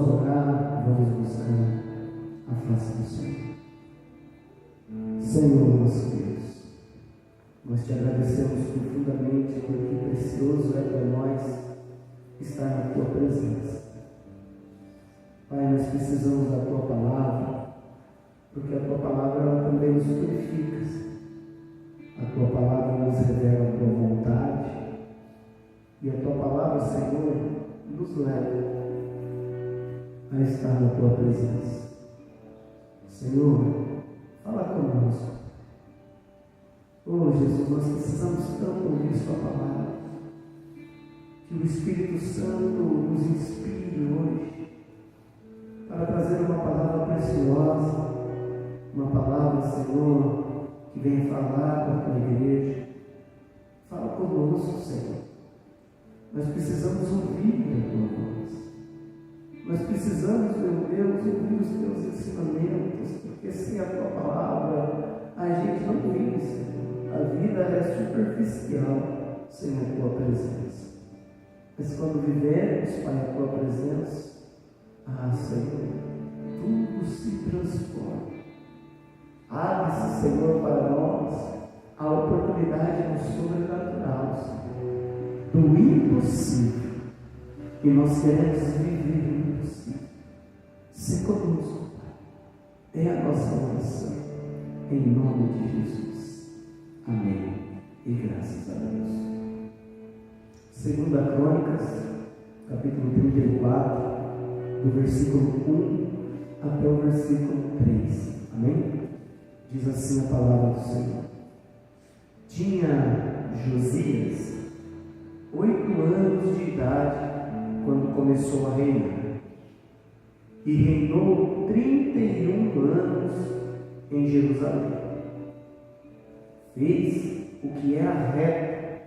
Vamos orar, vamos buscar a face do Senhor. Senhor, nosso Deus, nós te agradecemos profundamente porque precioso é para nós estar na tua presença. Pai, nós precisamos da tua palavra, porque a tua palavra ela também nos purifica. A tua palavra nos revela a tua vontade e a tua palavra, Senhor, nos leva a estar na tua presença. Senhor, fala conosco. Oh Jesus, nós precisamos tanto ouvir sua palavra. Que o Espírito Santo nos inspire hoje para trazer uma palavra preciosa, uma palavra, Senhor, que venha falar com a tua igreja. Fala conosco, Senhor. Nós precisamos ouvir a tua voz. Nós precisamos, meu Deus, ouvir os teus ensinamentos, porque sem a tua palavra a gente não vive, Senhor. A vida é superficial sem a tua presença. Mas quando vivemos, Pai, a tua presença, Senhor, tudo se transforma. Abre-se, Senhor, para nós a oportunidade no sobrenatural, Senhor, do impossível. E nós queremos viver o impossível. Se conosco, Pai, é a nossa oração, em nome de Jesus. Amém. E graças a Deus. 2 Crônicas, capítulo 34, do versículo 1 até o versículo 3. Amém? Diz assim a palavra do Senhor. Tinha Josias 8 anos de idade quando começou a reinar, e reinou 31 anos em Jerusalém. Fez o que era reto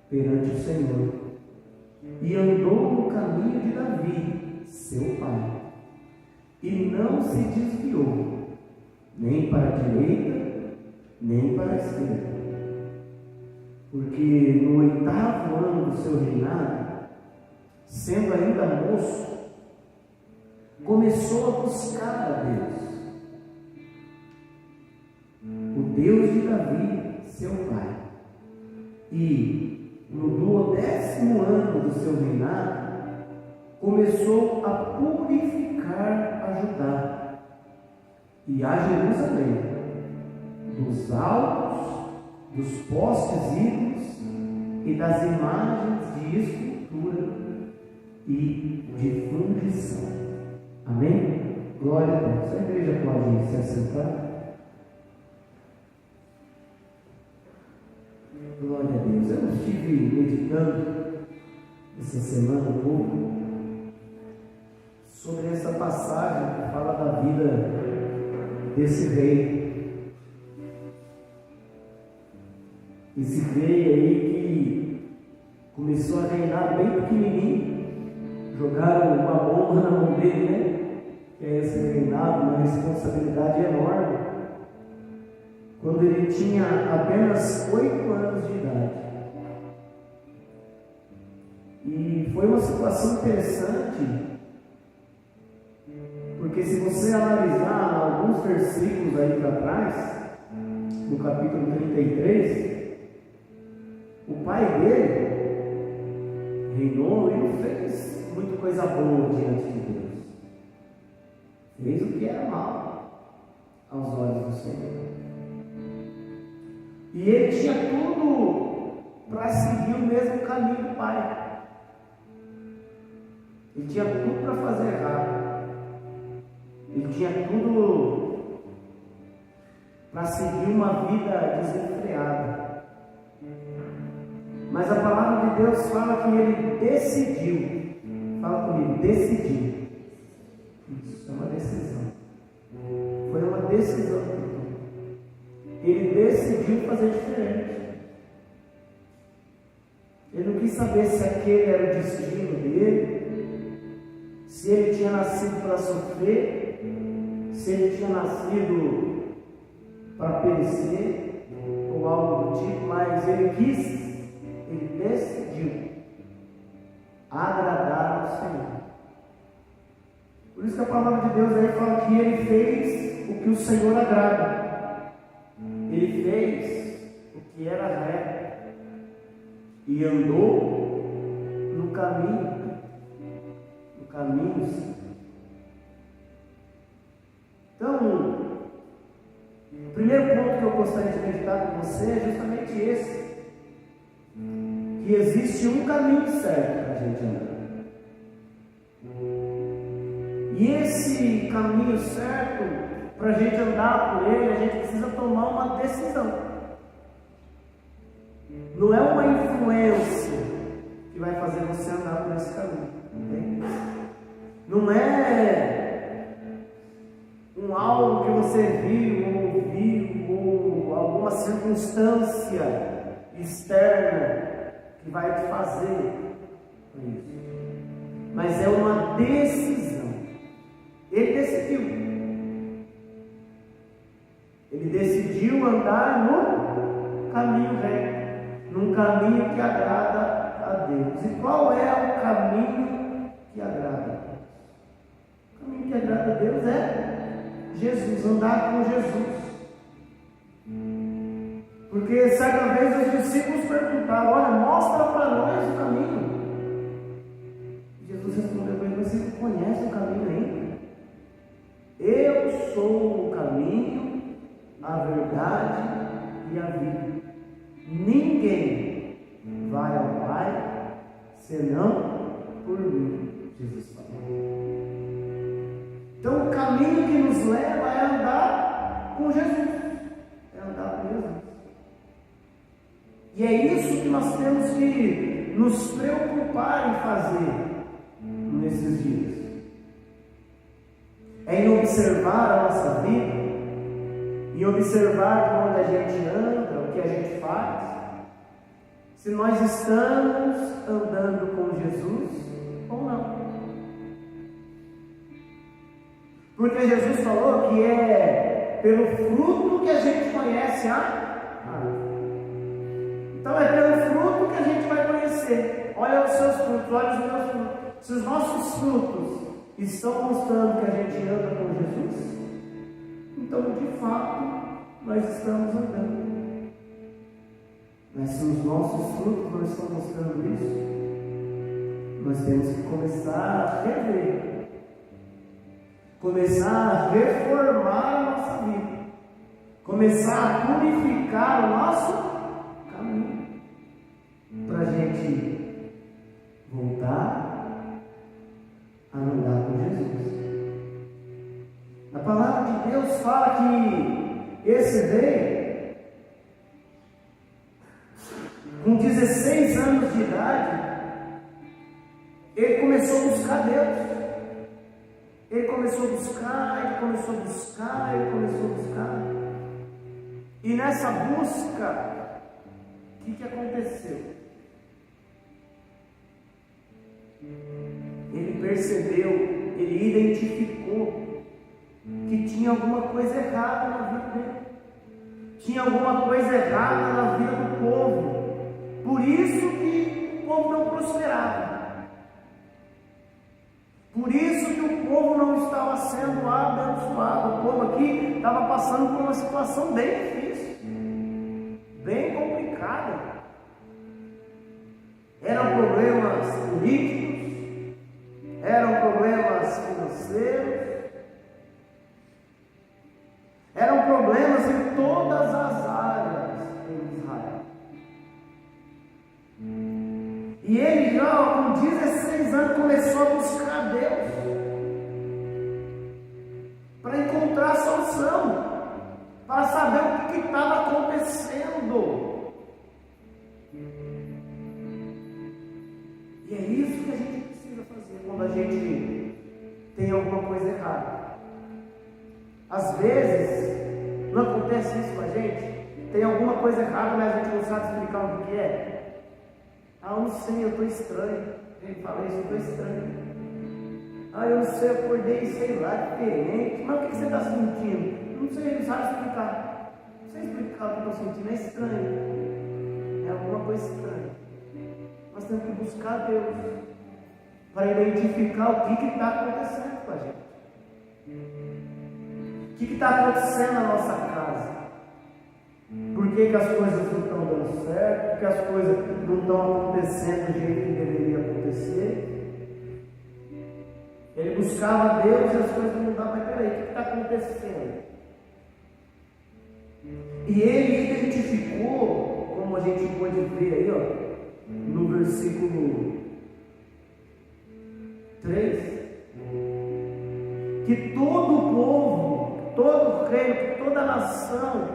perante o Senhor, e andou no caminho de Davi, seu pai, e não se desviou, nem para a direita, nem para a esquerda. Porque no 8º ano do seu reinado, sendo ainda moço, começou a buscar a Deus, o Deus de Davi, seu pai. E no 12º ano do seu reinado, começou a purificar a Judá e a Jerusalém dos altos, dos postes ídolos e das imagens de escultura e de fundição. Amém? Glória a Deus. A igreja pode se assentar. Glória a Deus. Eu estive meditando essa semana um pouco sobre essa passagem que fala da vida desse rei. Esse rei aí que começou a reinar bem pequenininho, jogaram uma honra na mão dele, né? Que é esse reinado, uma responsabilidade enorme, quando ele tinha apenas 8 anos de idade. E foi uma situação interessante, porque se você analisar alguns versículos aí para trás, no capítulo 33, o pai dele reinou e não fez muita coisa boa diante de Deus. Fez o que era mal aos olhos do Senhor. E ele tinha tudo para seguir o mesmo caminho do pai. Ele tinha tudo para fazer errado. Ele tinha tudo para seguir uma vida desenfreada. Mas a palavra de Deus fala que ele decidiu. Fala comigo, decidiu. Isso é uma decisão. Foi uma decisão. Ele decidiu fazer diferente. Ele não quis saber se aquele era o destino dele, se ele tinha nascido para sofrer, se ele tinha nascido para perecer, ou algo do tipo, mas ele decidiu agradar ao Senhor. Por isso que a palavra de Deus aí fala que ele fez o que o Senhor agrada. Ele fez o que era reto e andou no caminho, sim. Então, o primeiro ponto que eu gostaria de meditar com você é justamente esse, que existe um caminho certo para a gente andar. E esse caminho certo, para a gente andar por ele, a gente precisa tomar uma decisão. Não é uma influência que vai fazer você andar por esse caminho. Entende? Não é algo que você viu ou ouviu, ou alguma circunstância externa que vai te fazer isso. Mas é uma decisão. Ele decidiu. Ele decidiu andar no caminho reto, num caminho que agrada a Deus. E qual é o caminho que agrada a Deus? O caminho que agrada a Deus é Jesus, andar com Jesus. Porque certa vez os discípulos perguntaram: olha, mostra para nós o caminho. Jesus respondeu para ele: você conhece o caminho ainda? Eu sou o caminho, a verdade e a vida. Ninguém vai ao Pai senão por mim, Jesus falou. Então o caminho que nos leva é andar com Jesus. É andar com Jesus. E é isso que nós temos que nos preocupar em fazer nesses dias. É em observar a nossa vida, em observar por onde a gente anda, o que a gente faz, se nós estamos andando com Jesus ou não. Porque Jesus falou que é pelo fruto que a gente conhece a árvore. Então é pelo fruto que a gente vai conhecer. Olha os seus frutos, olha os meus frutos. Se os nossos frutos estão mostrando que a gente anda com Jesus, então de fato nós estamos andando. Mas se os nossos frutos não estão mostrando isso, nós temos que começar a rever, começar a reformar a nossa vida, começar a purificar o nosso caminho, para a gente voltar a andar com Jesus. A palavra de Deus fala que esse rei, com 16 anos de idade, ele começou a buscar Deus. Ele começou a buscar. E nessa busca, o que aconteceu? Ele percebeu, ele identificou que tinha alguma coisa errada na vida dele. Tinha alguma coisa errada na vida do povo. Por isso que o povo não prosperava. Por isso que o povo não estava sendo abençoado. O povo aqui estava passando por uma situação bem difícil, bem complicada. Eram problemas políticos, eram problemas financeiros, eram problemas em todas as áreas em Israel. E ele já com 16 anos começou a buscar Deus para encontrar a solução, para saber o que estava acontecendo. E é isso que a gente precisa fazer quando a gente tem alguma coisa errada. Às vezes, não acontece isso com a gente? Tem alguma coisa errada, mas a gente não sabe explicar o que é. Ah, eu não sei, eu estou estranho. Ele fala isso, eu estou estranho. Ah, eu não sei, eu acordei, sei lá, diferente. Mas o que você está sentindo? Não sei, ele não sabe explicar. Não sei explicar o que eu estou sentindo, é estranho. É alguma coisa estranha. Nós temos que buscar Deus para identificar o que está acontecendo com a gente. O que está acontecendo na nossa casa? Por que as coisas não estão dando certo? Por que as coisas não estão acontecendo do jeito que deveria acontecer? Ele buscava Deus e as coisas não mudavam. Mas peraí, o que está acontecendo? E ele identificou, como a gente pode ver aí, ó, no versículo 3, que todo o povo, todo o reino, toda a nação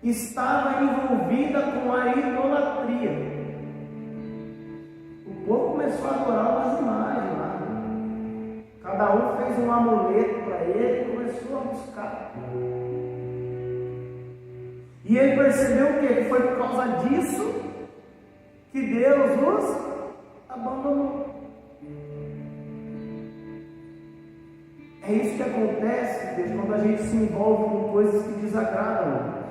estava envolvida com a idolatria. O povo começou a adorar umas imagens lá. Cada um fez um amuleto para ele e começou a buscar. E ele percebeu o quê? Que foi por causa disso que Deus os abandonou. É isso que acontece, Deus, quando a gente se envolve com coisas que desagradam a Deus.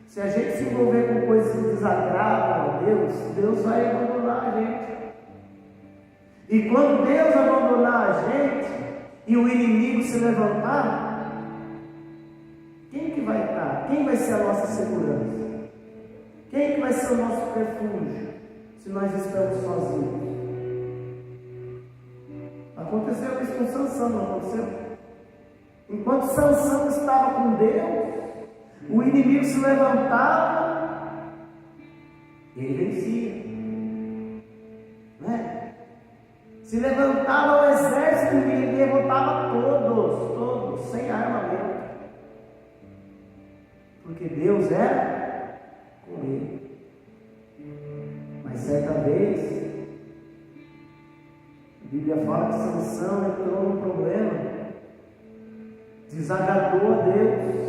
Se a gente se envolver com coisas que desagradam a Deus, Deus vai abandonar a gente. E quando Deus abandonar a gente e o inimigo se levantar, quem que vai estar? Quem vai ser a nossa segurança? Quem que vai ser o nosso refúgio se nós estamos sozinhos? Aconteceu isso com Sansão, não aconteceu? Enquanto Sansão estava com Deus, o inimigo se levantava, ele vencia, né? Se levantava o exército inimigo e derrotava todos, sem armamento, porque Deus era com ele. Mas certa vez, a Bíblia fala que Sansão entrou num problema, desagradou a Deus,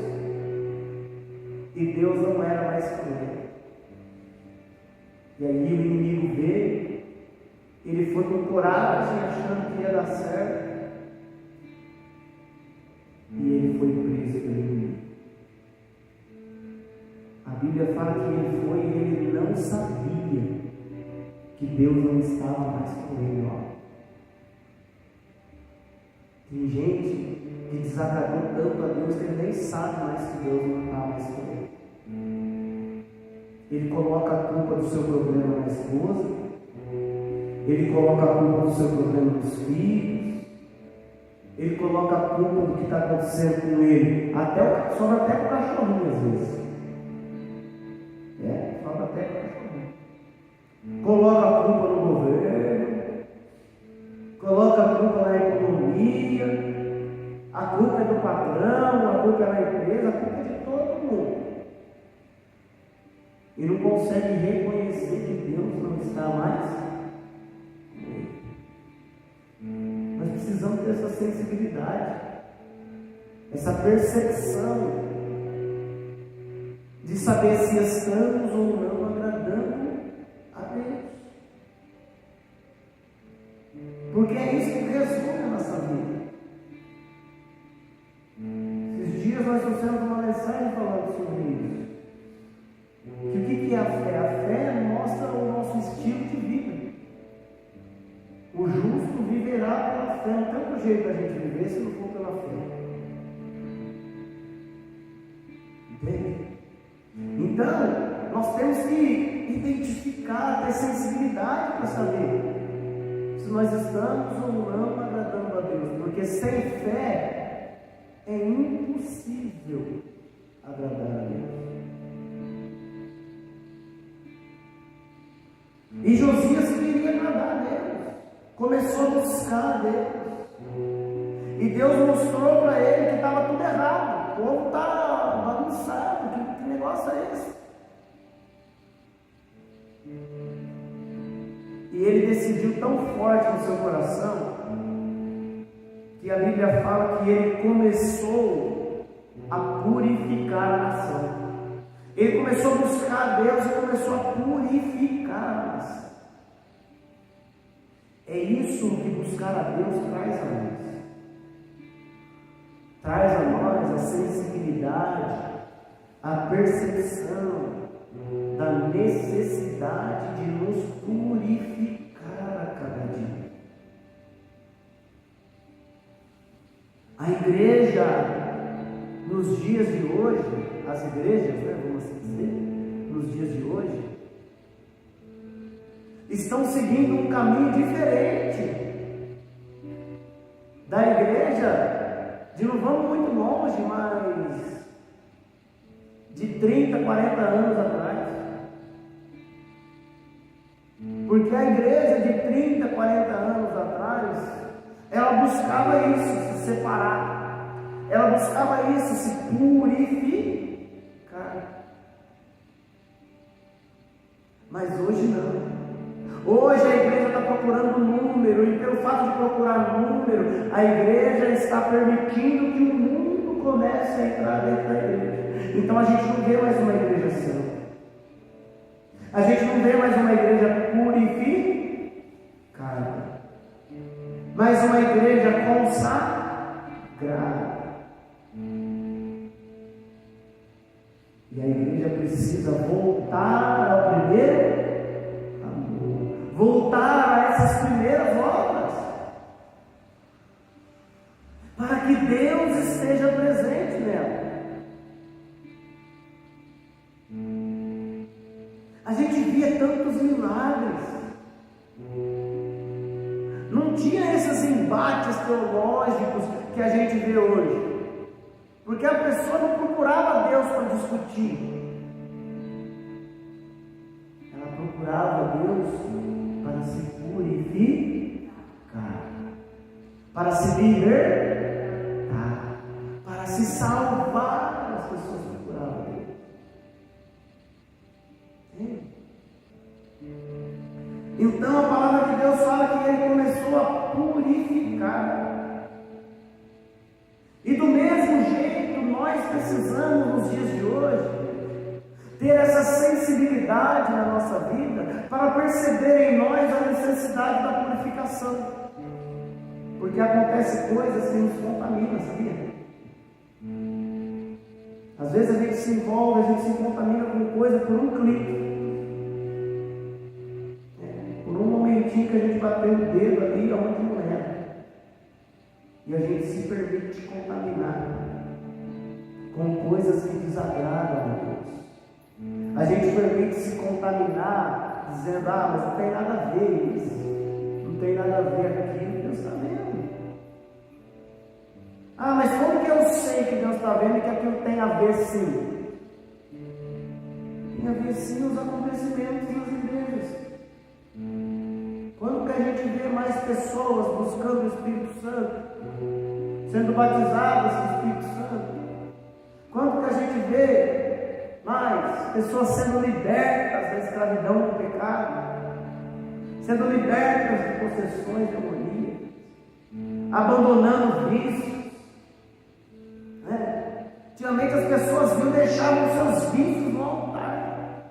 e Deus não era mais com ele. E aí o inimigo veio, ele foi com coragem, achando que ia dar certo, e ele foi preso pelo inimigo. A Bíblia fala que ele foi e ele não sabia que Deus não estava mais com ele. Ó. Tem gente que desagradou tanto a Deus que ele nem sabe mais que Deus não está mais com ele. Ele coloca a culpa do seu problema na esposa, ele coloca a culpa do seu problema nos filhos, ele coloca a culpa do que está acontecendo com ele, sobra até com o cachorrinho às vezes. Sobra até com o cachorrinho. Coloca a culpa no governo, coloca a culpa na economia, a culpa é do patrão, a culpa é da empresa, a culpa é de todo mundo. E não consegue reconhecer que Deus não está mais com ele. Nós precisamos ter essa sensibilidade, essa percepção de saber se estamos ou não agradando a Deus. Porque é isso que resume a nossa vida. Esses dias nós trouxemos uma mensagem falando sobre isso. Que o que é a fé? A fé mostra o nosso estilo de vida. O justo viverá pela fé. Não tem outro jeito da gente viver se não for pela fé. Entende? Então, nós temos que identificar, ter sensibilidade para saber se nós estamos ou não agradando a Deus, porque sem fé é impossível agradar a Deus. E Josias queria agradar a Deus, começou a buscar a Deus, e Deus mostrou para ele que estava tudo errado, o povo está bagunçado, que negócio é esse? E ele decidiu tão forte no seu coração, que a Bíblia fala que ele começou a purificar a nação. Ele começou a buscar a Deus e começou a purificar a nação. É isso que buscar a Deus traz a nós. Traz a nós a sensibilidade, a percepção da necessidade de nos purificar a cada dia. A igreja, nos dias de hoje, as igrejas, vamos assim dizer, nos dias de hoje, estão seguindo um caminho diferente da igreja de, não vamos muito longe, mas de 30, 40 anos atrás. Porque a igreja de 30, 40 anos atrás, ela buscava isso, se separar. Ela buscava isso, se purificar. Mas hoje não. Hoje a igreja está procurando número, e pelo fato de procurar número, a igreja está permitindo que o mundo comece a entrar dentro da igreja. Então a gente não vê mais uma igreja santa. A gente não vê mais uma igreja purificada, mas uma igreja consagrada. E a igreja precisa voltar ao primeiro amor, voltar a essas primeiras obras, para que Deus esteja presente nela. A gente via tantos milagres, não tinha esses embates teológicos que a gente vê hoje, porque a pessoa não procurava Deus para discutir, ela procurava Deus para se purificar, para se libertar, para se salvar. As pessoas procuravam Deus. Então a palavra de Deus fala que ele começou a purificar. E do mesmo jeito nós precisamos nos dias de hoje ter essa sensibilidade na nossa vida para perceber em nós a necessidade da purificação. Porque acontecem coisas que nos contaminam, sabia? Às vezes a gente se envolve, a gente se contamina com coisa por um clique. Que a gente bateu o dedo ali onde não era, e a gente se permite contaminar com coisas que desagradam a Deus. A gente permite se contaminar dizendo: mas não tem nada a ver isso, não tem nada a ver aquilo. Deus está vendo. Mas como que eu sei que Deus está vendo e que aquilo tem a ver sim? Tem a ver sim os acontecimentos nas igrejas. Quando que a gente vê mais pessoas buscando o Espírito Santo, sendo batizadas no Espírito Santo? Quando que a gente vê mais pessoas sendo libertas da escravidão do pecado, sendo libertas de possessões demoníacas, abandonando vícios? Antigamente as pessoas deixavam seus vícios no altar,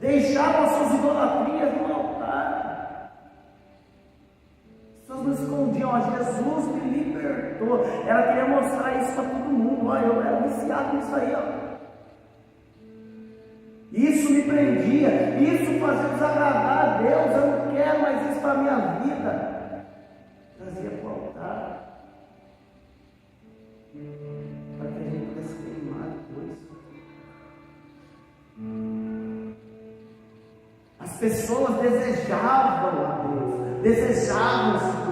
deixavam suas idolatrias no altar. Não escondiam, Jesus me libertou. Ela queria mostrar isso para todo mundo. Eu era viciado nisso aí, Isso me prendia, isso fazia desagradar a Deus. Eu não quero mais isso para a minha vida. Trazia para o altar, para que a gente pudesse queimar depois. As pessoas desejavam a Deus, desejavam se purificar.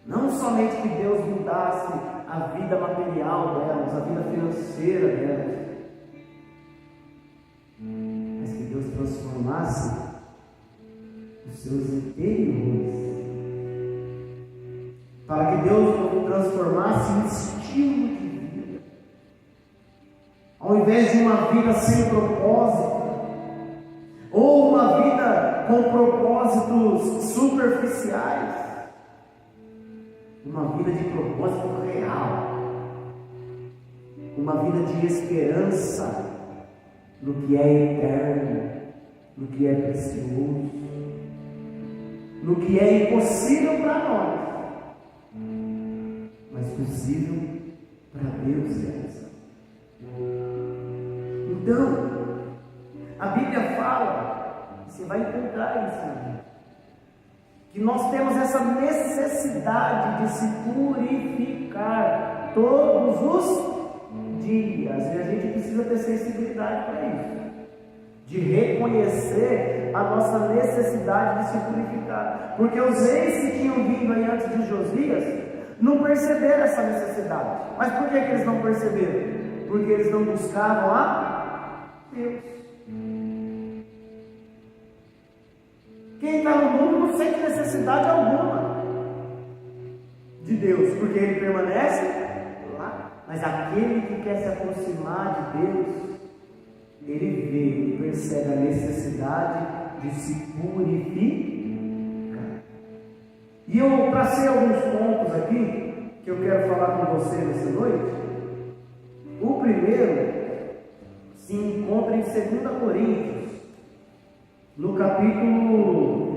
Não somente que Deus mudasse a vida material delas, a vida financeira delas, mas que Deus transformasse os seus interiores, para que Deus transformasse um estilo de vida. Ao invés de uma vida sem propósito, ou uma vida com propósitos superficiais, uma vida de propósito real, uma vida de esperança no que é eterno, no que é precioso, no que é impossível para nós, mas possível para Deus. Então, a Bíblia fala, você vai encontrar isso na Bíblia, que nós temos essa necessidade de se purificar todos os dias, e a gente precisa ter sensibilidade para isso, de reconhecer a nossa necessidade de se purificar, porque os reis que tinham vindo aí antes de Josias não perceberam essa necessidade. Mas por que eles não perceberam? Porque eles não buscavam a Deus. Quem está no mundo não sente necessidade alguma de Deus, porque ele permanece lá. Mas aquele que quer se aproximar de Deus, ele vê, ele percebe a necessidade de se purificar. E eu tracei alguns pontos aqui que eu quero falar com você nessa noite. O primeiro se encontra em 2 Coríntios, no capítulo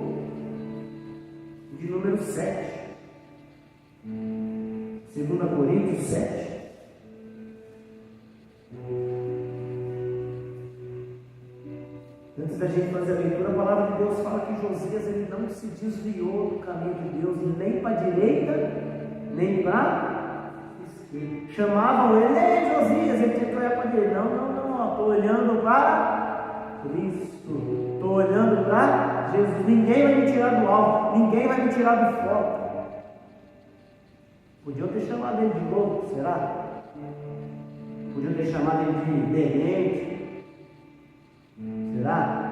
de número 7. 2 Coríntios 7. Antes da gente fazer a leitura, a palavra de Deus fala que Josias ele não se desviou do caminho de Deus, nem para a direita, nem para a esquerda. Chamavam ele, ei Josias, ele tinha que olhar para a direita. Não, estou olhando para Cristo, estou olhando para Jesus. Ninguém vai me tirar do alvo, ninguém vai me tirar do foco. Podiam ter chamado ele de louco, será? Podiam ter chamado ele de demente. Será?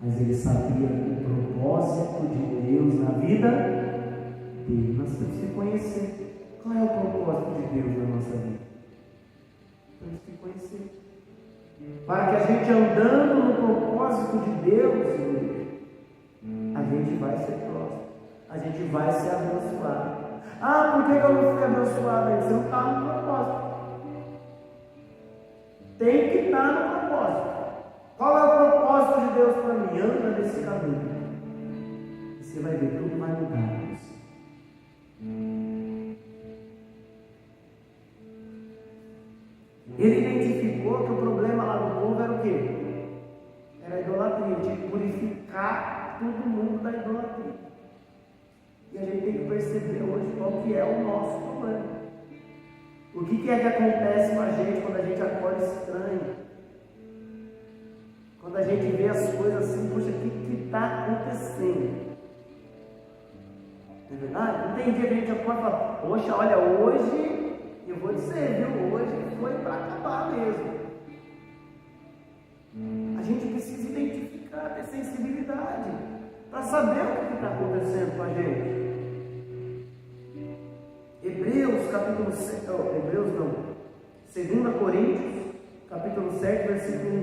Mas ele sabia o propósito de Deus na vida dele. Nós temos que conhecer qual é o propósito de Deus na nossa vida. Temos que conhecer. Para que a gente andando no propósito de Deus, a gente vai ser próximo. A gente vai ser abençoado. Ah, por que eu não fui abençoado? Você não está no propósito. Tem que estar no propósito. Qual é o propósito de Deus para mim? Anda nesse caminho. E você vai ver, tudo vai mudar. Ele identificou que o problema lá do povo era o quê? Era a idolatria. Tinha que purificar todo mundo da idolatria. E a gente tem que perceber hoje qual que é o nosso problema. O que é que acontece com a gente quando a gente acorda estranho? Quando a gente vê as coisas assim, puxa, o que está acontecendo? Não é verdade? Não tem dia que a gente acorda e fala, poxa, olha, hoje, eu vou dizer, viu? Hoje foi para acabar mesmo. A gente precisa identificar, ter sensibilidade, para saber o que está acontecendo com a gente. Hebreus, capítulo 7, Hebreus não, 2 Coríntios, capítulo 7, versículo 1.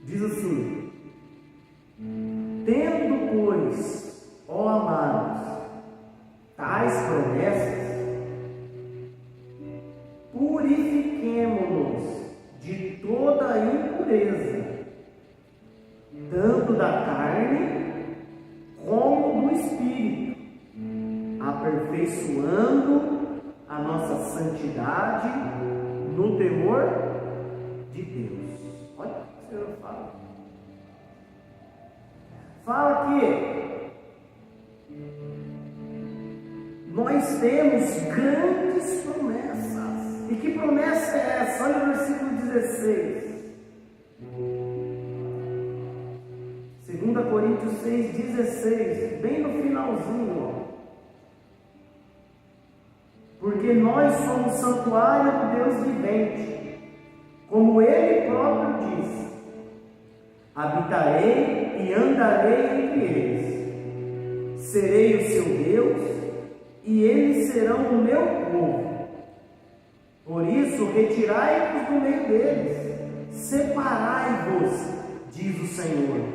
Diz assim: tendo, pois, ó amados, tais promessas, purifiquemo-nos de toda a impureza, tanto da carne como do espírito, aperfeiçoando a nossa santidade no temor de Deus. Olha o que o Senhor fala. Fala que nós temos grandes promessas. E que promessa é essa? Olha o versículo 16. 2 Coríntios 6,16, bem no finalzinho, ó. Porque nós somos santuário do Deus vivente, como Ele próprio diz: habitarei e andarei entre eles, serei o seu Deus, e eles serão o meu povo. Por isso, retirai-vos do meio deles, separai-vos, diz o Senhor.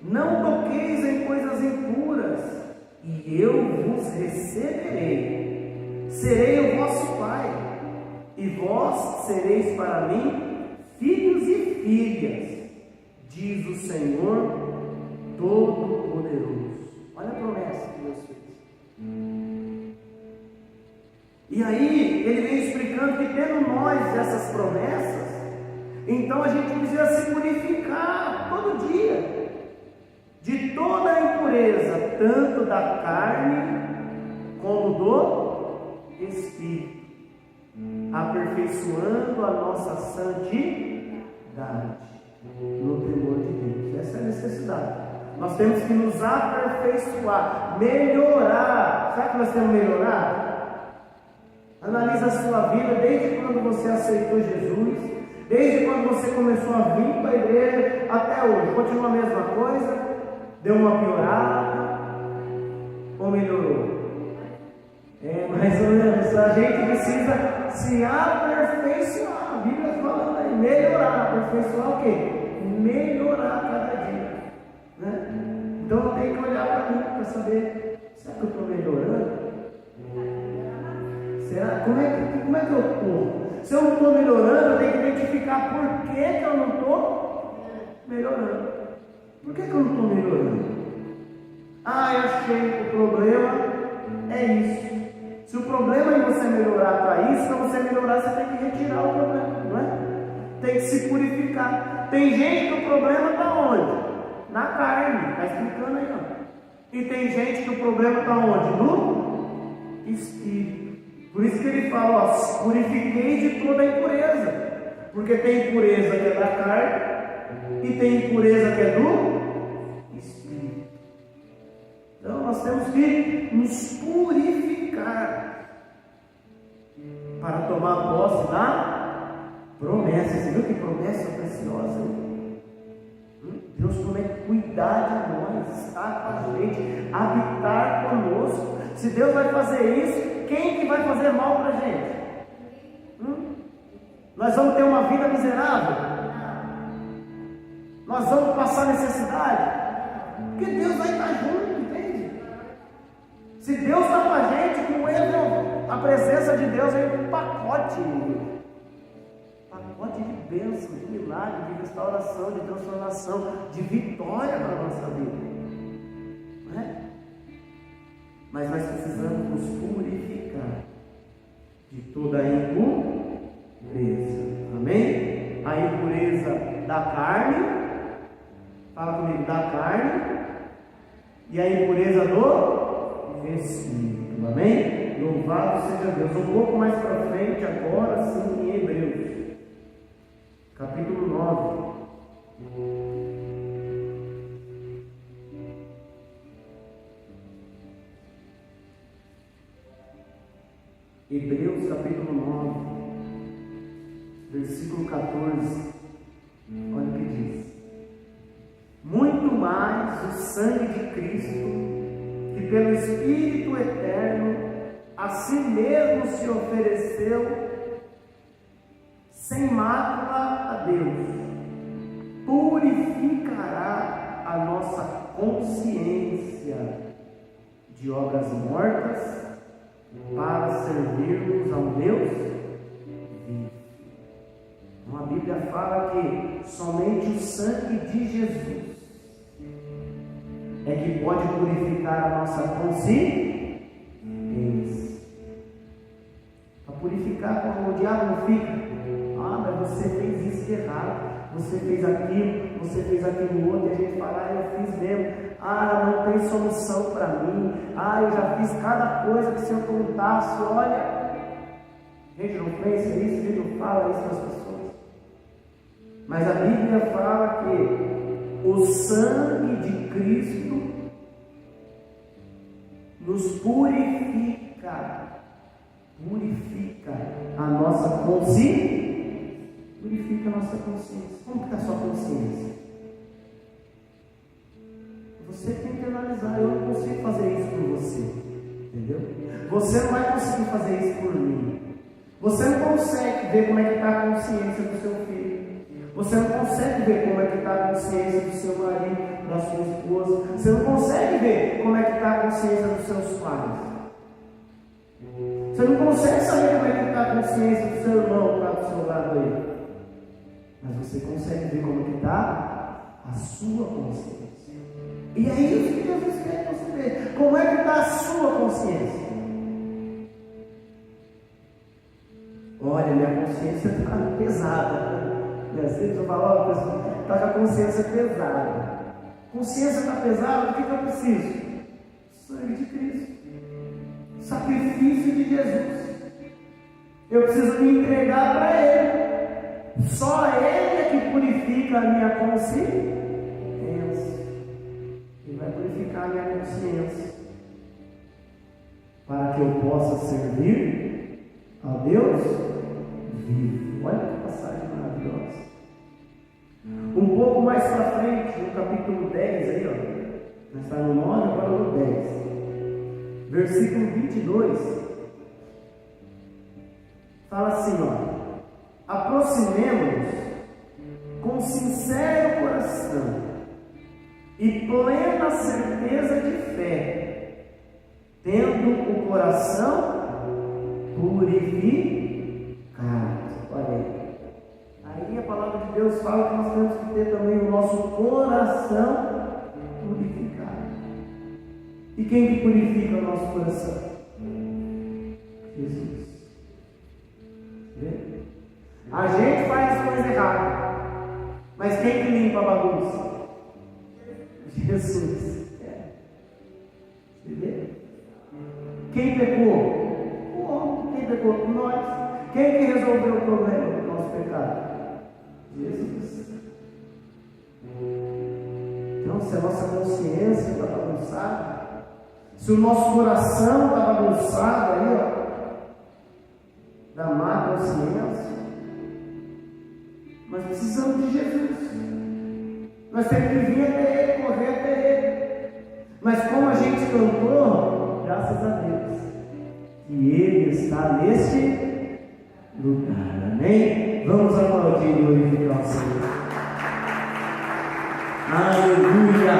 Não toqueis em coisas impuras, e eu vos receberei. Serei o vosso Pai, e vós sereis para mim filhos e filhas, diz o Senhor Todo-Poderoso. Olha a promessa que Deus fez. E aí, ele vem explicando que tendo nós essas promessas, então a gente precisa se purificar todo dia, de toda pureza, tanto da carne como do espírito, aperfeiçoando a nossa santidade no temor de Deus. Essa é a necessidade. Nós temos que nos aperfeiçoar, melhorar. Sabe que nós temos que melhorar? Analisa a sua vida desde quando você aceitou Jesus, desde quando você começou a vir para a igreja até hoje. Continua a mesma coisa? Deu uma piorada? Ou melhorou? Mais ou menos. A gente precisa se aperfeiçoar. A Bíblia fala aí, melhorar. Aperfeiçoar o quê? Melhorar cada dia, né? Então eu tenho que olhar para mim para saber, será que eu estou melhorando? Será? Como é que eu estou? Se eu não estou melhorando, eu tenho que identificar por que eu não estou melhorando. Por que eu não estou melhorando? Eu achei que o problema é isso. Se o problema é você melhorar para isso, para você melhorar, você tem que retirar o problema, não é? Tem que se purificar. Tem gente que o problema está onde? Na carne, está explicando aí, ó. E tem gente que o problema está onde? No espírito. Por isso que ele fala, ó, purifiquei de toda a impureza. Porque tem impureza que é da carne e tem impureza que é do espírito. Então nós temos que nos purificar para tomar posse da promessa. Você viu que promessa preciosa? Deus promete cuidar de nós, estar com a gente, habitar conosco. Se Deus vai fazer isso, quem que vai fazer mal para a gente? Nós vamos ter uma vida miserável? Nós vamos passar necessidade? Porque Deus vai estar junto, entende? Se Deus está com a gente, com ele, a presença de Deus é um pacote de bênção, de milagre, de restauração, de transformação, de vitória para a nossa vida, não é? Mas nós precisamos nos purificar de toda a impureza, amém? A impureza da carne, fala comigo, da carne, e a impureza do Espírito, amém? Louvado seja Deus. Um pouco mais para frente, agora sim, em Hebreus capítulo 9. Hebreus capítulo 9, versículo 14. Olha o que diz: muito mais o sangue de Cristo, que pelo Espírito eterno a si mesmo se ofereceu sem mácula a Deus, purificará a nossa consciência de obras mortas para servirmos ao Deus vivo. Então a Bíblia fala que somente o sangue de Jesus é que pode purificar a nossa consciência. Para purificar, como o diabo não fica. Mas você fez isso de errado, você fez aquilo outro, e a gente fala, eu fiz mesmo, não tem solução para mim, eu já fiz cada coisa que se eu contasse, olha, a gente não pensa isso, a gente não fala isso para as pessoas, mas a Bíblia fala que o sangue de Cristo nos purifica a nossa consciência. Purifica a nossa consciência. Como está a sua consciência? Você tem que analisar. Eu não consigo fazer isso por você, entendeu? Você não vai conseguir fazer isso por mim. Você não consegue ver como é que está a consciência do seu filho. Você não consegue ver como é que está a consciência do seu marido, da sua esposa. Você não consegue ver como é que está a consciência dos seus pais. Você não consegue saber como é que está a consciência do seu irmão que está do seu lado aí. Mas você consegue ver como que está a sua consciência. E é isso que Jesus quer que você veja. Como é que está a sua consciência? Olha, minha consciência está pesada. E às vezes eu falo, pessoal, está com a consciência pesada. Consciência está pesada, o que eu preciso? Sangue de Cristo. Sacrifício de Jesus. Eu preciso me entregar para Ele. Só Ele é que purifica a minha consciência. Ele vai purificar a minha consciência para que eu possa servir a Deus vivo. Olha que passagem maravilhosa. Um pouco mais para frente, no capítulo 10, aí, ó, nós estamos no 9, agora no 10, versículo 22, fala assim, ó: aproximemo-nos com sincero coração e plena certeza de fé, tendo o coração purificado. Olha aí. Aí a palavra de Deus fala que nós temos que ter também o nosso coração purificado. E quem que purifica o nosso coração? Jesus. A gente faz as coisas erradas, mas quem que limpa a bagunça? Jesus. Você vê? Quem pecou? O homem. Quem pecou? Nós. Quem que resolveu o problema do nosso pecado? Jesus. Então, se a nossa consciência está bagunçada, se o nosso coração está bagunçado aí, ó, da má consciência, nós precisamos de Jesus. Nós temos que vir até Ele, correr até Ele. Mas como a gente cantou, graças a Deus, que Ele está neste lugar. Amém? Vamos aplaudir e glorificar o Senhor. Aleluia!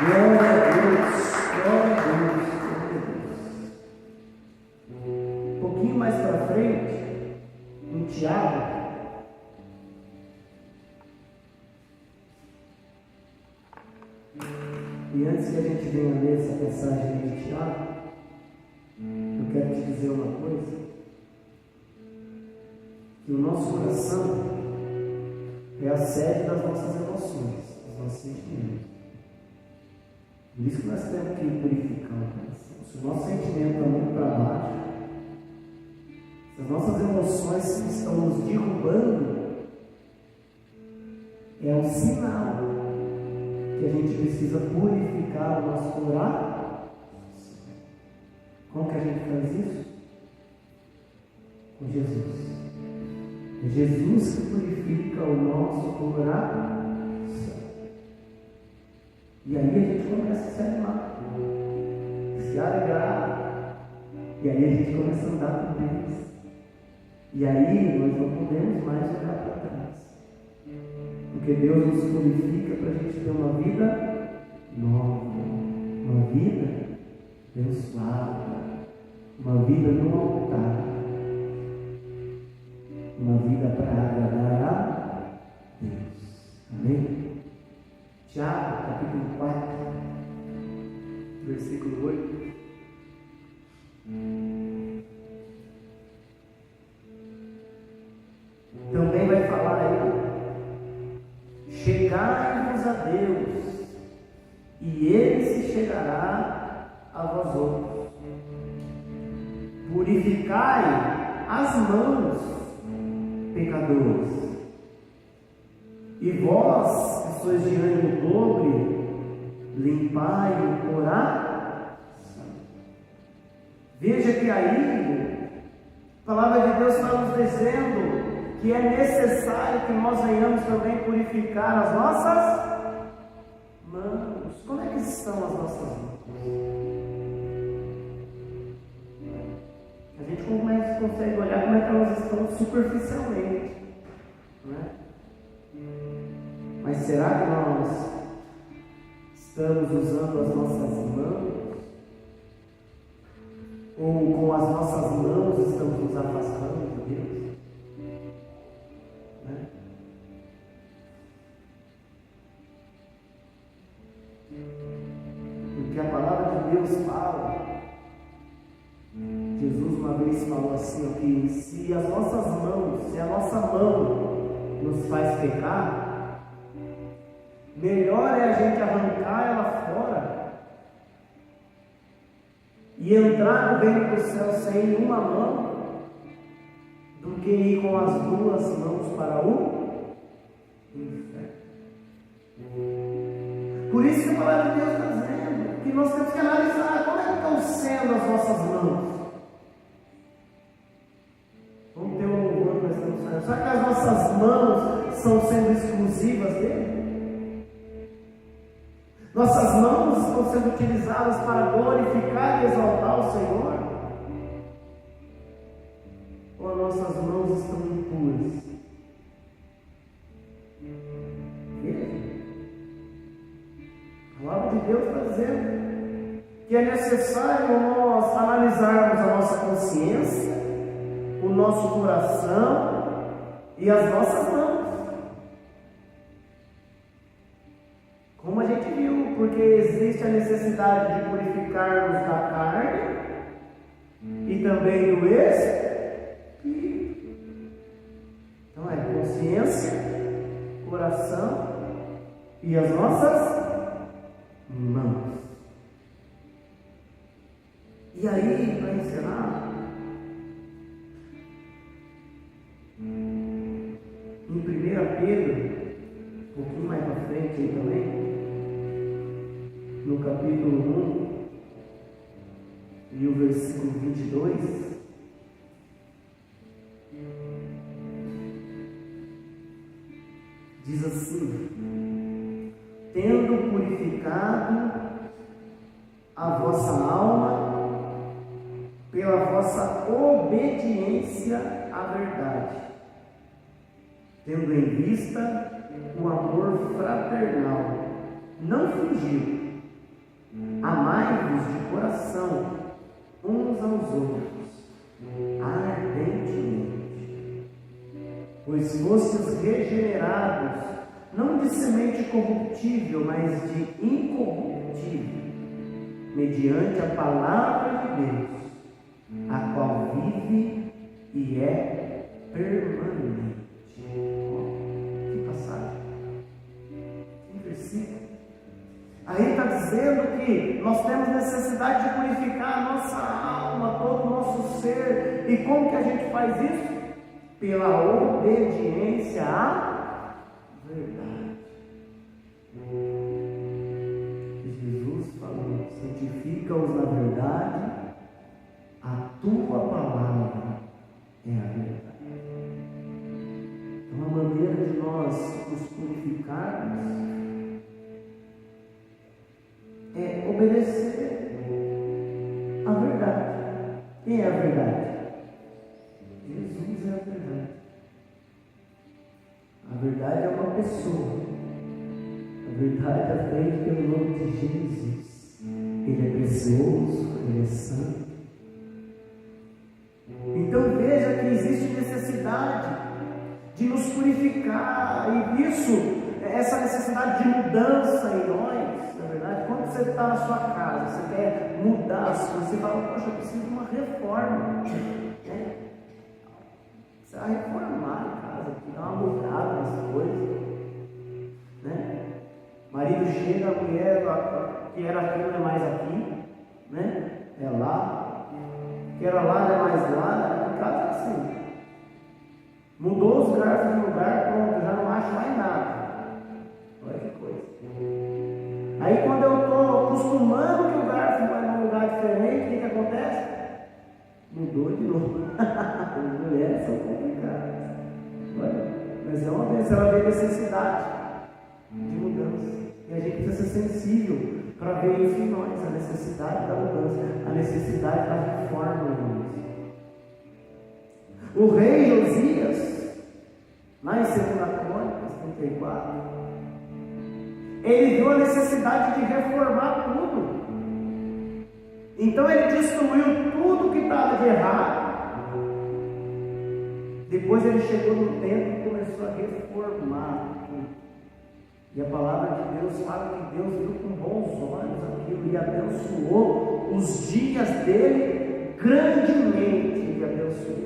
Glória a Deus! Glória a Deus! Glória a Deus! Um pouquinho mais para frente, em Tiago, e antes que a gente venha ler essa passagem de Tiago, eu quero te dizer uma coisa: que o nosso coração é a sede das nossas emoções, dos nossos sentimentos. Por isso que nós temos que purificar o coração. Se o nosso sentimento está muito para baixo, se as nossas emoções estão nos derrubando, é um sinal que a gente precisa purificar o nosso coração. Como que a gente faz isso? Com Jesus. É Jesus que purifica o nosso coração. E aí a gente começa a se animar, se alegrar. E aí a gente começa a andar com Deus. E aí nós não podemos mais olhar para trás. Porque Deus nos purifica para a gente ter uma vida nova, uma vida abençoada, uma vida no altar, uma vida para agradar a Deus. Amém? Tiago, capítulo 4, versículo 8. Também vai falar aí: chegai-vos a Deus, e Ele se chegará a vós outros. Purificai as mãos, pecadores, e vós que sois de ânimo dobre, limpai o coração. Veja que aí a palavra de Deus está nos dizendo que é necessário que nós venhamos também purificar as nossas mãos. Como é que estão as nossas mãos? A gente consegue olhar como é que elas estão superficialmente, não é? Mas será que nós estamos usando as nossas mãos? Ou com as nossas mãos estamos nos afastando de Deus? Né? Porque a palavra de Deus fala, Jesus uma vez falou assim, ó, que se as nossas mãos, se a nossa mão nos faz pecar, Melhor é a gente arrancar ela fora e entrar no reino do céu sem uma mão, do que ir com as duas mãos para o inferno. Por isso que a palavra de Deus está dizendo que nós temos que analisar como é que estão sendo as nossas mãos. Vamos ter um louvor que nós estamos fazendo. Será que as nossas mãos estão sendo exclusivas dele? Nossas mãos estão sendo utilizadas para glorificar e exaltar o Senhor? Ou as nossas mãos estão impuras? Veja. A palavra de Deus está dizendo que é necessário nós analisarmos a nossa consciência, o nosso coração e as nossas mãos. Como a gente viu, porque existe a necessidade de purificarmos da carne e também do espírito. Então é consciência, coração e as nossas mãos. E aí, para encerrar, em 1 Pedro, um pouquinho mais para frente aí também, no capítulo 1 e o versículo 22, diz assim: tendo purificado a vossa alma pela vossa obediência à verdade, tendo em vista o amor fraternal, não fingido, amai-vos de coração uns aos outros, ardentemente, pois fostes regenerados, não de semente corruptível, mas de incorruptível, mediante a palavra de Deus, a qual vive e é permanente. Que passagem, que versículo. Aí está dizendo que nós temos necessidade de purificar a nossa alma, todo o nosso ser. E como que a gente faz isso? Pela obediência à verdade. Jesus falou: santifica-os na verdade, a tua palavra é a verdade. Então, a maneira de nós nos purificarmos é obedecer a verdade. Quem é a verdade? Jesus é a verdade. A verdade é uma pessoa. A verdade é feita pelo nome de Jesus. Ele é precioso, ele é santo. Então veja que existe necessidade de nos purificar, e isso, essa necessidade de mudança em nós, na verdade, quando você está na sua casa, você quer mudar as coisas, você fala: poxa, eu preciso de uma reforma, né? Você vai reformar em casa, dar uma mudada nas coisas, né? Marido chega, a mulher que era aqui não é mais aqui, né? É lá, que era lá não é mais lá, em casa é assim. Mudou os garfos de lugar, pronto, já não acho mais nada. Olha que coisa. Aí quando eu estou acostumando que o garfo vai num lugar diferente, o que acontece? Mudou de novo. As mulheres são complicadas. Olha, mas é uma vez, ela vê necessidade de mudança. E a gente precisa ser sensível para ver isso em nós, a necessidade da mudança, a necessidade da reforma em nós. O rei Josias, lá em 2 Crônicas 34, ele viu a necessidade de reformar tudo. Então ele destruiu tudo que estava de errado. Depois ele chegou no templo e começou a reformar tudo. E a palavra de Deus fala que Deus viu com bons olhos aquilo e abençoou os dias dele grandemente. Ele abençoou.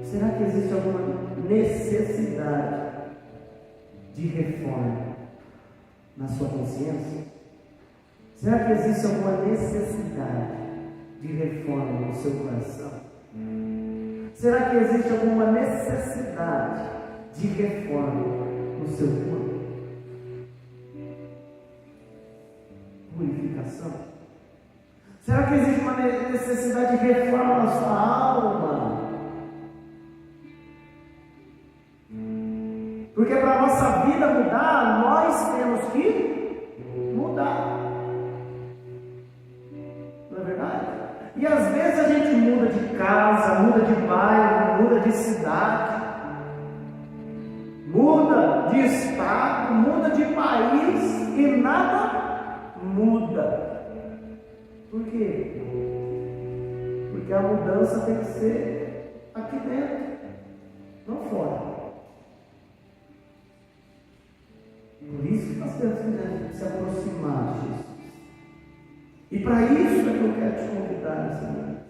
Será que existe alguma necessidade de reforma na sua consciência? Será que existe alguma necessidade de reforma no seu coração? Será que existe alguma necessidade de reforma no seu corpo? Purificação? Será que existe uma necessidade de reforma na sua alma? Porque para a nossa vida mudar, nós temos que mudar. Não é verdade? E às vezes a gente muda de casa, muda de bairro, muda de cidade, muda de estado, muda de país e nada muda. Por quê? Porque a mudança tem que ser aqui dentro, não fora. Por isso que nós temos que se aproximar de Jesus. E para isso é que eu quero te convidar nessa noite,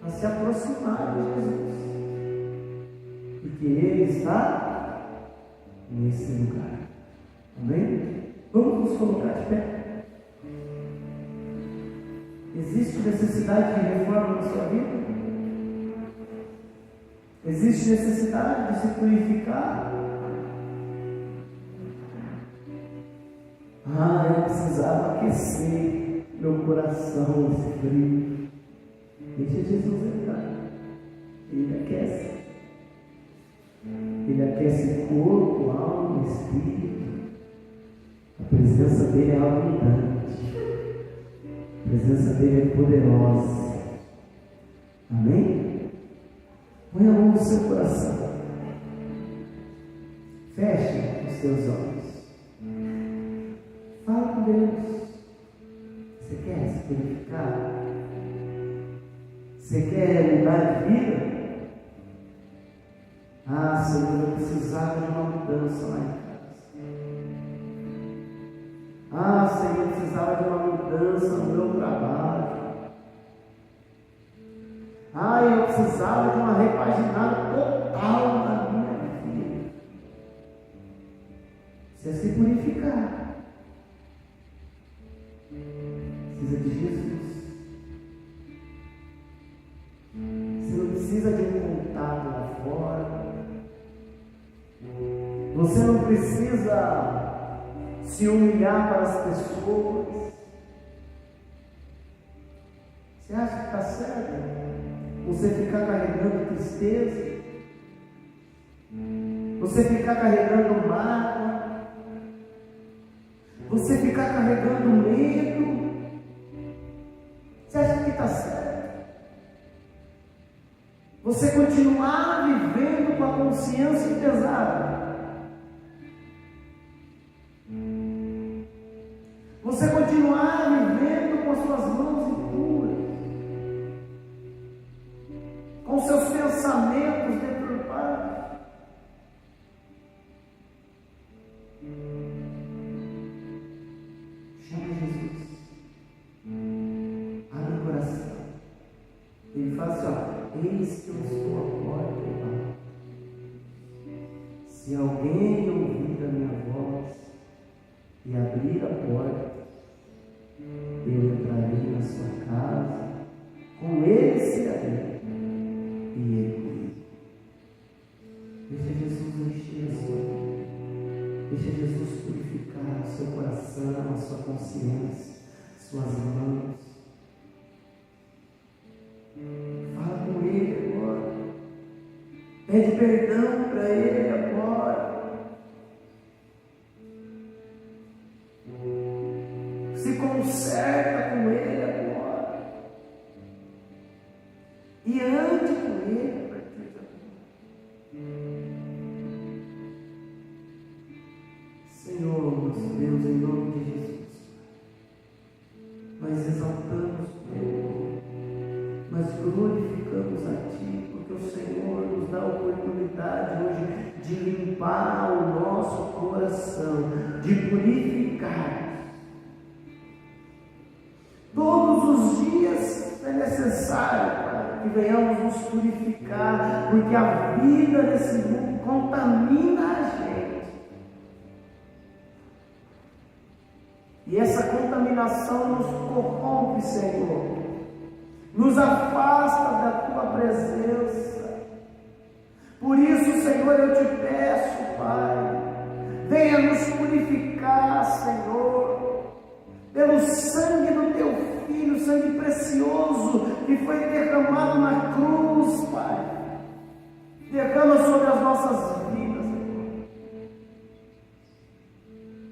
a se aproximar de Jesus, porque Ele está nesse lugar. Amém? Vamos nos colocar de pé. Existe necessidade de reforma na sua vida? Existe necessidade de se purificar? Eu precisava aquecer meu coração nesse frio. Deixa Jesus entrar. Ele aquece. Ele aquece corpo, alma, espírito. A presença dele é abundante. A presença dele é poderosa. Amém? Põe a mão no seu coração. Feche os seus olhos. Fala com Deus. Você quer se purificar? Você quer mudar de vida? Senhor, eu precisava de uma mudança lá em casa. Senhor, eu precisava de uma mudança no meu trabalho. Eu precisava de uma repaginada total na minha vida. Precisa se purificar. Precisa de Jesus. Você não precisa de um contato lá fora. Você não precisa se humilhar para as pessoas. Você acha que está certo você ficar carregando tristeza? Você ficar carregando mágoa? Você ficar carregando medo? Você acha que está certo? Você continuar vivendo com a consciência pesada? Você continuar vivendo com as suas mãos impuras? Com seus pensamentos deturpados? Chama Jesus. Abre o coração. Ele fala assim: eis que eu estou à porta e bato. Se alguém ouvir a minha voz e abrir a porta, eu entrarei na sua casa, com ele cearei e ele comigo. Deixa Jesus encher a sua vida. Deixa Jesus purificar o seu coração, a sua consciência, suas mãos. Fala com ele agora. Pede perdão para ele agora. Se conserta com ele agora. E ande com ele a partir de agora. Senhor, nosso Deus, em nome de Jesus, nós exaltamos o teu nome, nós glorificamos a Ti, porque o Senhor nos dá a oportunidade hoje de limpar o nosso coração, de purificar. Todos os dias é necessário, Pai, que venhamos nos purificar, porque a vida desse mundo contamina a gente. E essa contaminação nos corrompe, Senhor, nos afasta da Tua presença. Por isso, Senhor, eu te peço, Pai, venha nos purificar, Senhor, pelo sangue do Teu Filho, sangue precioso que foi derramado na cruz, Pai. Derrama sobre as nossas vidas, Senhor.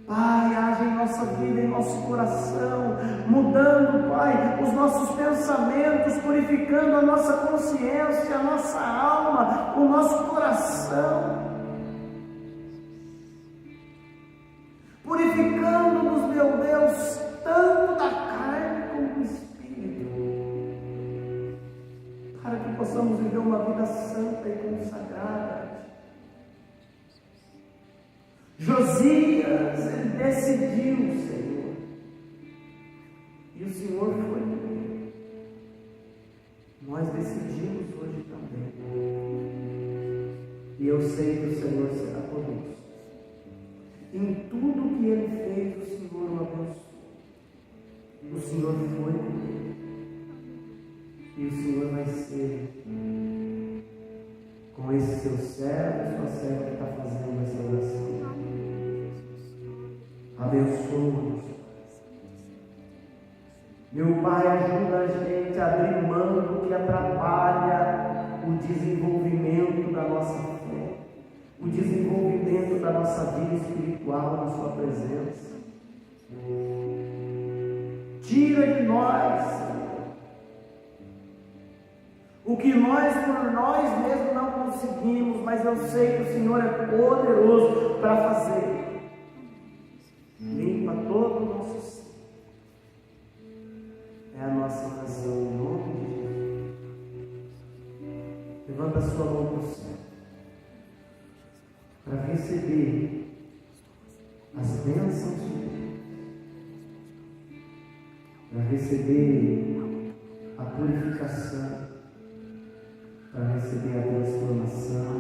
Pai, age em nossa vida, em nosso coração, mudando, Pai, os nossos pensamentos, purificando a nossa consciência, a nossa alma, o nosso coração. Purificando-nos, meu Deus, tanto da carne como do espírito, para que possamos viver uma vida santa e consagrada. Josias, ele decidiu, Senhor, e o Senhor foi com ele. Nós decidimos hoje também, e eu sei que o Senhor será conosco. Em tudo que ele fez, o Senhor o abençoou. O Senhor foi com ele. E o Senhor vai ser com esse seu servo, sua serva que está fazendo essa oração. Abençoa-nos. Meu Pai, ajuda a gente a abrir mão do que atrapalha o desenvolvimento da nossa fé, o desenvolvimento da nossa vida espiritual na Sua presença. Tira de nós, Senhor, o que nós por nós mesmos não conseguimos, mas eu sei que o Senhor é poderoso para fazer. Limpa todo o nosso ser. É a nossa oração em nome de Jesus. Levanta a sua mão para o céu, para receber as bênçãos de Deus, para receber a purificação, para receber a transformação.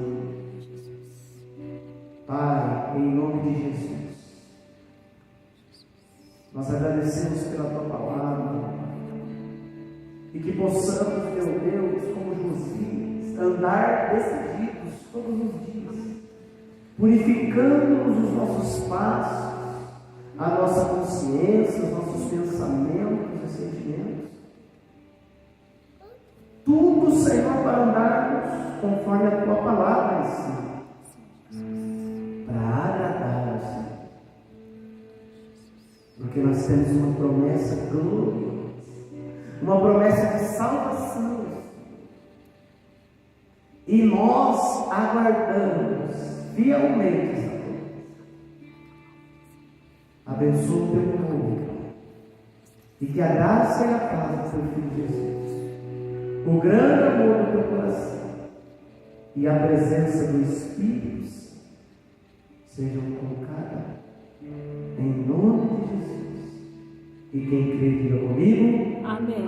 Pai, em nome de Jesus, nós agradecemos pela Tua palavra e que possamos, meu Deus, como Josias, andar decididos todos os dias, purificando-nos os nossos passos, a nossa consciência, os nossos pensamentos e sentimentos. Tudo, Senhor, para andarmos conforme a Tua palavra ensina, para agradar ao Senhor. Porque nós temos uma promessa gloriosa, uma promessa de salvação, e nós aguardamos fielmente essa promessa. Abençoa o Teu povo, e que a graça e a paz do Teu Filho Jesus, o grande amor do Teu coração e a presença do Espírito sejam com cada um, em nome de Jesus. E quem crê, diga comigo. Amém.